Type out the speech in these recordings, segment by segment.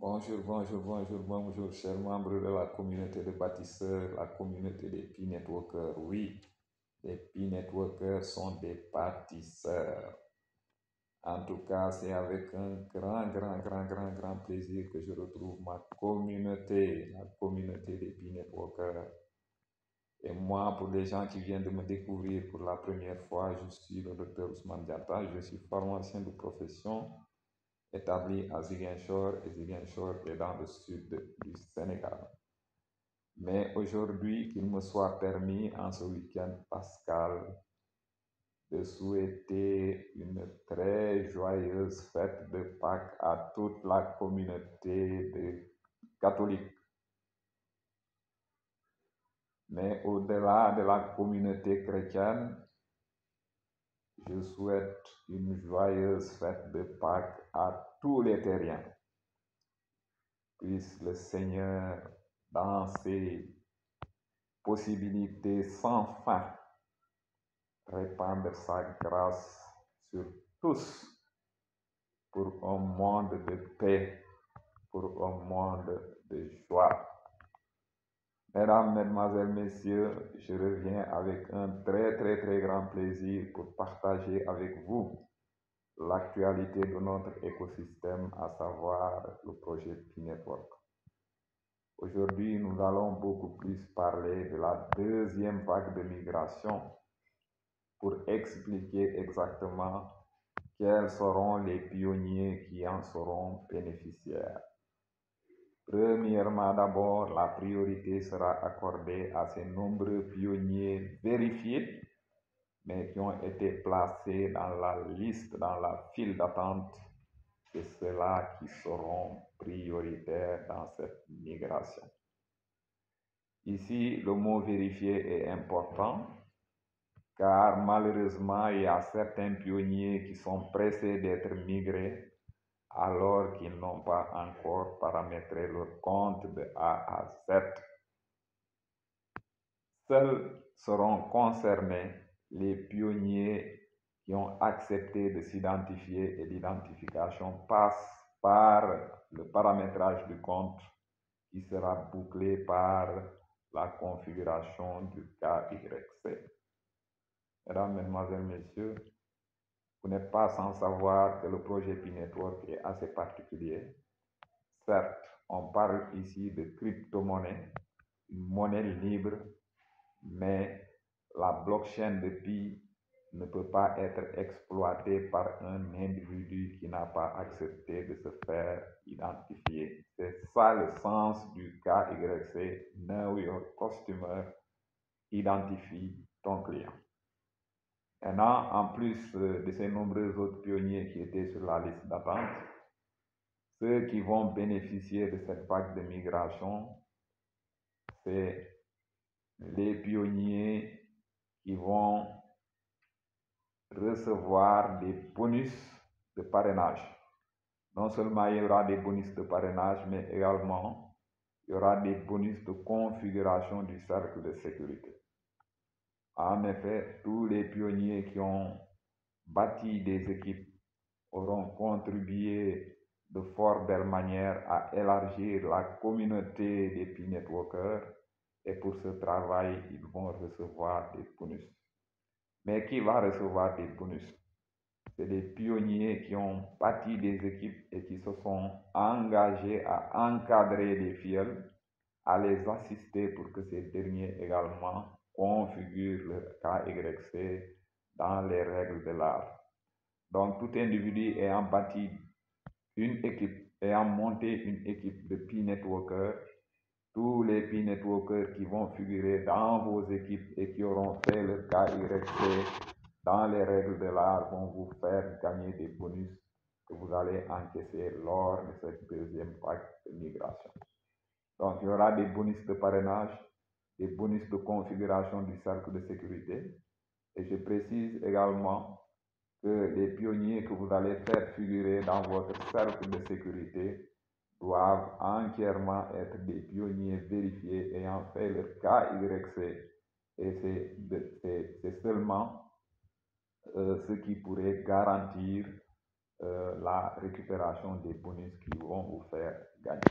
Bonjour, chers membres de la communauté de bâtisseurs, la communauté des P-Networkers. Oui, les P-Networkers sont des bâtisseurs. En tout cas, c'est avec un grand plaisir que je retrouve ma communauté, la communauté des P-Networkers. Et moi, pour les gens qui viennent de me découvrir pour la première fois, je suis le docteur Ousmane Diatta, je suis pharmacien de profession établi à Ziguinchor, et Ziguinchor est dans le sud du Sénégal. Mais aujourd'hui, qu'il me soit permis en ce week-end pascal de souhaiter une très joyeuse fête de Pâques à toute la communauté catholique. Mais au-delà de la communauté chrétienne, je souhaite une joyeuse fête de Pâques à tous les terriens. Puisse le Seigneur, dans ses possibilités sans fin, répandre sa grâce sur tous pour un monde de paix, pour un monde de joie. Mesdames, Mesdemoiselles, Messieurs, je reviens avec un très grand plaisir pour partager avec vous l'actualité de notre écosystème, à savoir le projet P-Network. Aujourd'hui, nous allons beaucoup plus parler de la deuxième vague de migration pour expliquer exactement quels seront les pionniers qui en seront bénéficiaires. Premièrement, d'abord, la priorité sera accordée à ces nombreux pionniers vérifiés, mais qui ont été placés dans la liste, dans la file d'attente. C'est ceux-là qui seront prioritaires dans cette migration. Ici, le mot vérifié est important, car malheureusement, il y a certains pionniers qui sont pressés d'être migrés alors qu'ils n'ont pas encore paramétré leur compte de A à Z. Seuls seront concernés les pionniers qui ont accepté de s'identifier, et l'identification passe par le paramétrage du compte qui sera bouclé par la configuration du KYC. Mesdames, Mesdemoiselles, Messieurs, vous n'êtes pas sans savoir que le projet P-Network est assez particulier. Certes, on parle ici de crypto-monnaie, une monnaie libre, mais la blockchain de Pi ne peut pas être exploitée par un individu qui n'a pas accepté de se faire identifier. C'est ça le sens du KYC, Know Your Customer, identifie ton client. Maintenant, en plus de ces nombreux autres pionniers qui étaient sur la liste d'attente, ceux qui vont bénéficier de cette vague de migration, c'est les pionniers qui vont recevoir des bonus de parrainage. Non seulement il y aura des bonus de parrainage, mais également il y aura des bonus de configuration du cercle de sécurité. En effet, tous les pionniers qui ont bâti des équipes auront contribué de fort belle manière à élargir la communauté des P-Networkers, et pour ce travail, ils vont recevoir des bonus. Mais qui va recevoir des bonus? C'est des pionniers qui ont bâti des équipes et qui se sont engagés à encadrer les filleuls, à les assister pour que ces derniers également configurent le KYC dans les règles de l'art. Donc, tout individu ayant bâti une équipe, ayant monté une équipe de P-Networkers, tous les P-Networkers qui vont figurer dans vos équipes et qui auront fait le KYC dans les règles de l'art vont vous faire gagner des bonus que vous allez encaisser lors de cette deuxième vague de migration. Donc, il y aura des bonus de parrainage, des bonus de configuration du cercle de sécurité. Et je précise également que les pionniers que vous allez faire figurer dans votre cercle de sécurité doivent entièrement être des pionniers vérifiés ayant fait le KYC. Et c'est seulement ce qui pourrait garantir la récupération des bonus qui vont vous faire gagner.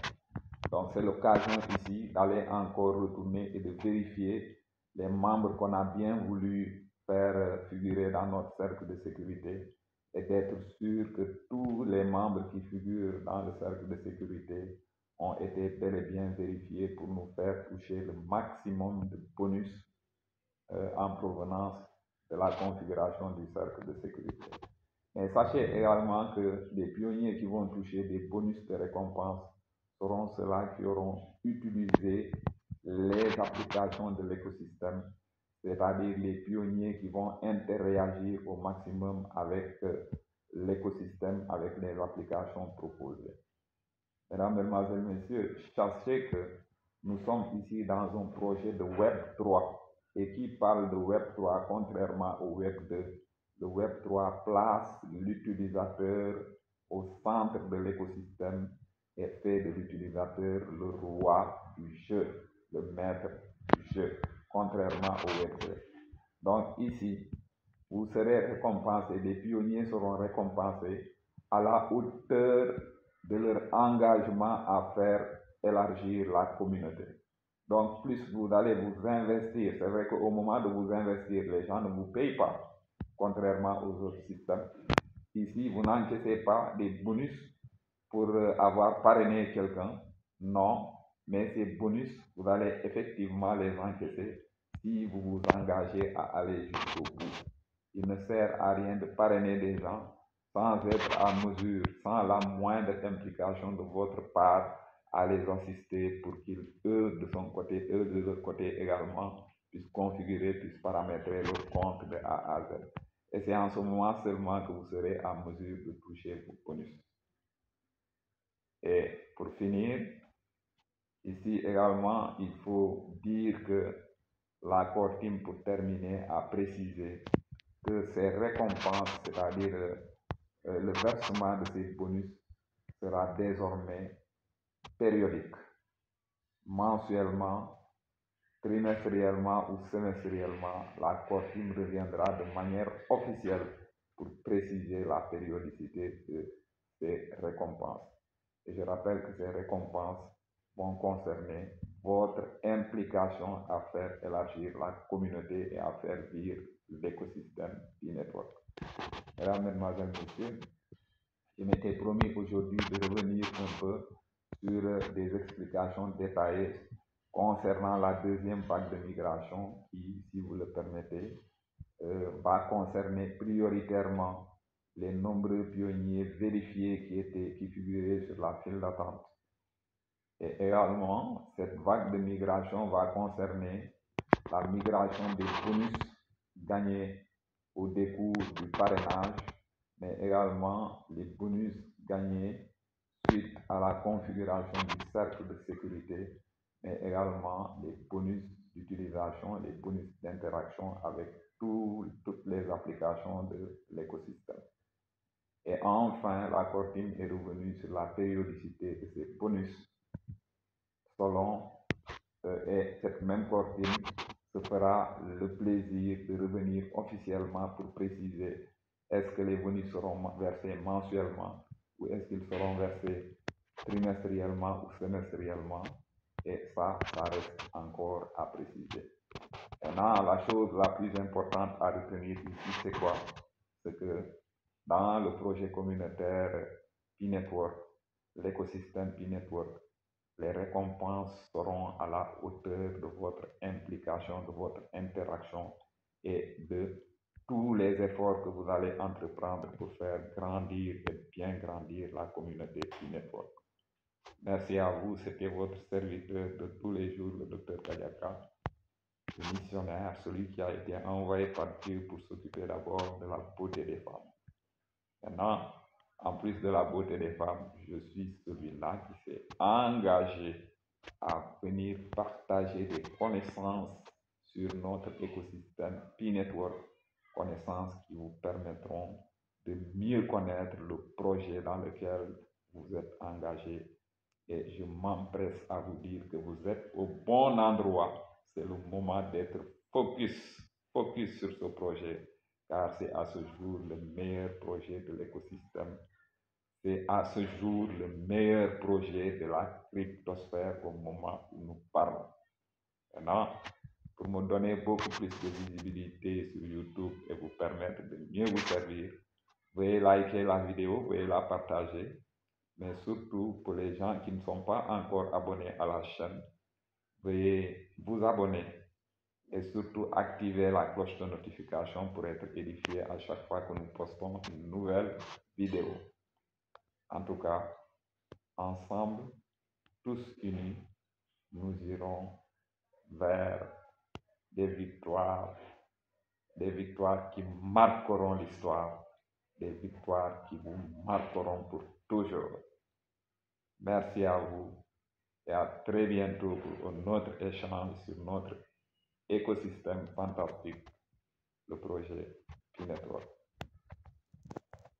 Donc c'est l'occasion ici d'aller encore retourner et de vérifier les membres qu'on a bien voulu faire figurer dans notre cercle de sécurité et d'être sûr que tous les membres qui figurent dans le cercle de sécurité ont été bel et bien vérifiés pour nous faire toucher le maximum de bonus en provenance de la configuration du cercle de sécurité. Mais sachez également que les pionniers qui vont toucher des bonus de récompense seront ceux-là qui auront utilisé les applications de l'écosystème, c'est-à-dire les pionniers qui vont interréagir au maximum avec l'écosystème, avec les applications proposées. Mesdames, Mesdemoiselles, Messieurs, sachez que nous sommes ici dans un projet de Web 3 et qui parle de Web 3 contrairement au Web 2. Le Web 3 place l'utilisateur au centre de l'écosystème et fait de l'utilisateur le roi du jeu, le maître du jeu, contrairement au Web 2. Donc ici, vous serez récompensés, les pionniers seront récompensés à la hauteur de leur engagement à faire élargir la communauté. Donc, plus vous allez vous investir, c'est vrai qu'au moment de vous investir, les gens ne vous payent pas, contrairement aux autres systèmes. Ici, vous n'encaissez pas des bonus pour avoir parrainé quelqu'un, non, mais ces bonus, vous allez effectivement les encaisser si vous vous engagez à aller jusqu'au bout. Il ne sert à rien de parrainer des gens sans être à mesure, sans la moindre implication de votre part à les assister pour qu'ils, eux, de son côté, eux, de leur côté également, puissent configurer, puissent paramétrer leur compte de A à Z. Et c'est en ce moment seulement que vous serez en mesure de toucher vos bonus. Et pour finir, ici également, il faut dire que la Core Team, pour terminer, a précisé que ces récompenses, c'est-à-dire le versement de ces bonus, sera désormais périodique, mensuellement, trimestriellement ou semestriellement. La Core Team reviendra de manière officielle pour préciser la périodicité de ces récompenses. Et je rappelle que ces récompenses vont concerner votre implication à faire élargir la communauté et à faire vivre l'écosystème e-network. Mesdames, Mesdemoiselles, Messieurs, je m'étais promis aujourd'hui de revenir un peu sur des explications détaillées concernant la deuxième vague de migration qui, si vous le permettez, va concerner prioritairement les nombreux pionniers vérifiés qui figuraient sur la file d'attente. Et également, cette vague de migration va concerner la migration des bonus gagnés au décours du parrainage, mais également les bonus gagnés suite à la configuration du cercle de sécurité, mais également les bonus d'utilisation, les bonus d'interaction avec toutes les applications de l'écosystème. Et enfin, la Core Team est revenue sur la périodicité de ces bonus selon, et cette même Core Team se fera le plaisir de revenir officiellement pour préciser est-ce que les bonus seront versés mensuellement ou est-ce qu'ils seront versés trimestriellement ou semestriellement. Et ça reste encore à préciser. Maintenant, la chose la plus importante à retenir ici, c'est quoi? C'est que dans le projet communautaire P-Network, l'écosystème P-Network, les récompenses seront à la hauteur de votre implication, de votre interaction et de tous les efforts que vous allez entreprendre pour faire grandir et bien grandir la communauté P-Network. Merci à vous, c'était votre serviteur de tous les jours, le Dr Kadiaka, le missionnaire, celui qui a été envoyé par Dieu pour s'occuper d'abord de la beauté des femmes. Maintenant, en plus de la beauté des femmes, je suis celui-là qui s'est engagé à venir partager des connaissances sur notre écosystème P-Network, connaissances qui vous permettront de mieux connaître le projet dans lequel vous êtes engagé. Et je m'empresse à vous dire que vous êtes au bon endroit. C'est le moment d'être focus sur ce projet, car c'est à ce jour le meilleur projet de l'écosystème C'est à ce jour le meilleur projet de la cryptosphère au moment où nous parlons. Maintenant, pour me donner beaucoup plus de visibilité sur YouTube et vous permettre de mieux vous servir, veuillez liker la vidéo, veuillez la partager, mais surtout pour les gens qui ne sont pas encore abonnés à la chaîne, veuillez vous abonner et surtout activer la cloche de notification pour être édifié à chaque fois que nous postons une nouvelle vidéo. En tout cas, ensemble, tous unis, nous irons vers des victoires qui marqueront l'histoire, des victoires qui vous marqueront pour toujours. Merci à vous et à très bientôt pour un autre échange sur notre écosystème fantastique, le projet P-Network.